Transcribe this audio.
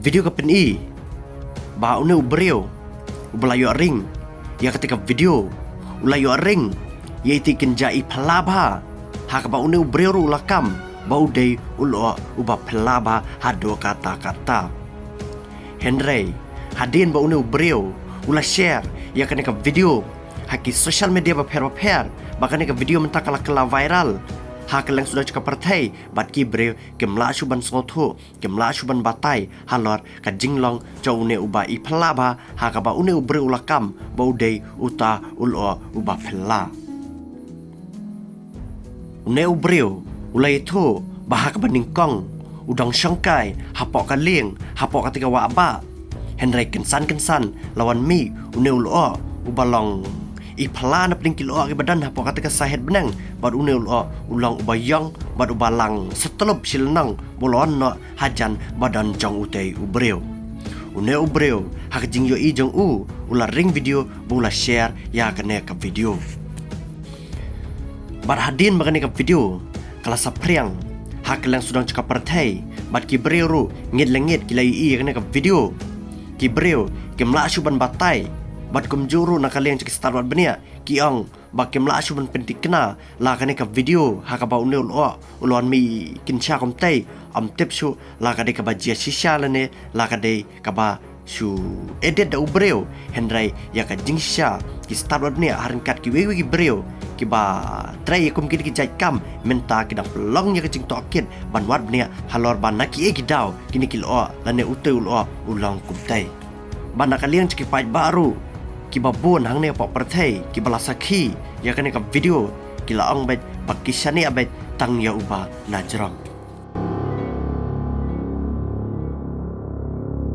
video ka peni ba une ubreo ublayo ring ya ketika video ulayo ring ya itikin jai palaba ha ka ba une ubreo ulakam ba udai ulo uba palaba hado kata-kata Henry hadin ba une ubreo ula share ya ketika video haki social media ba per ba ketika video mentakala kala viral Hakelang sudah cakap partai bat kibre kemla suban soto kemla suban batai halor ka jinglong chaune uba I phalaba hakaba une ubre ulakam baudei uta ulo uba phella une ubreu ulai tho bahak baningkong udang syangkai hapok ka leng hapok ka tiga wa ba Henry kensan lawan mi une ulo ubalong I phala na pling kilo ke badan hapo kata sahet benang bad une ulang ubayang bad ubalang setelop silnang bolon no hajan badan jong utei ubreu une ubreu hak jing yo I jong ula ring video bula share ya kene ka video bad hadin bagane ka video kala sapriang hak lang sudang cakap partai bad ki breu ru ngit lengit kilai I kene ka video ki breu kemla suban batai bat kumjuru nakalian cek starwat benia kiong bakem la asuban pentik kena la kane ka video hakaba unel ulon mi kinsha komtai am tipsu la kade ka bajia shisha lane la kade ka ba su edit da ubreu Henry ya ka jingsha ki starwat benia harinkat ki wewi ki breu ki ba try kum ki jai kam menta ki dang long ya ka jing tokin banwat benia halor banaki e ki daw kini kilo lane utul ulang kumtai banakalian cek pait baru kibabun hang ne pok perthai kibala sakhi ya kane ka video kila ong bet pakisani abet tang ya uba najrong